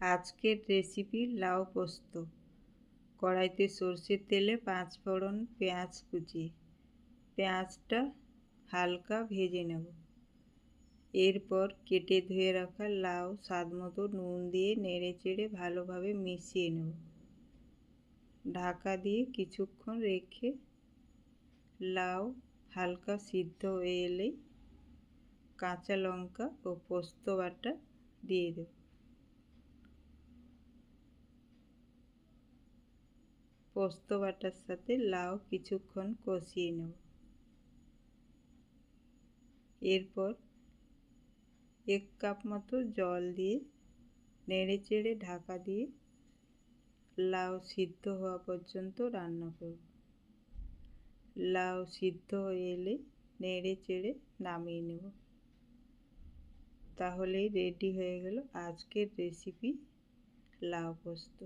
আজকের রেসিপি লাউ পোস্ত। কড়াইতে সর্ষের তেলে 5 ফোড়ন, পেঁয়াজ কুচি। পেঁয়াজটা হালকা ভেজে নেব। এরপর কেটে ধুয়ে রাখা লাউ স্বাদমতো নুন দিয়ে নেড়েচেড়ে ভালোভাবে মিশিয়ে নেব। ঢাকা দিয়ে কিছুক্ষণ রেখে লাউ হালকা সিদ্ধ হয়ে এলেই কাঁচা লঙ্কা ও পোস্ত বাটা দিয়ে দেব। পোস্ত বাটার সাথে লাউ কিছুক্ষণ কষিয়ে নেব। এরপর 1 কাপ মতো জল দিয়ে নেড়েচেড়ে ঢাকা দিয়ে লাউ সিদ্ধ হওয়া পর্যন্ত রান্না করব। লাউ সিদ্ধ হয়ে এলে নেড়েচেড়ে নামিয়ে নেব। তাহলেই রেডি হয়ে গেল আজকের রেসিপি লাউ পোস্ত।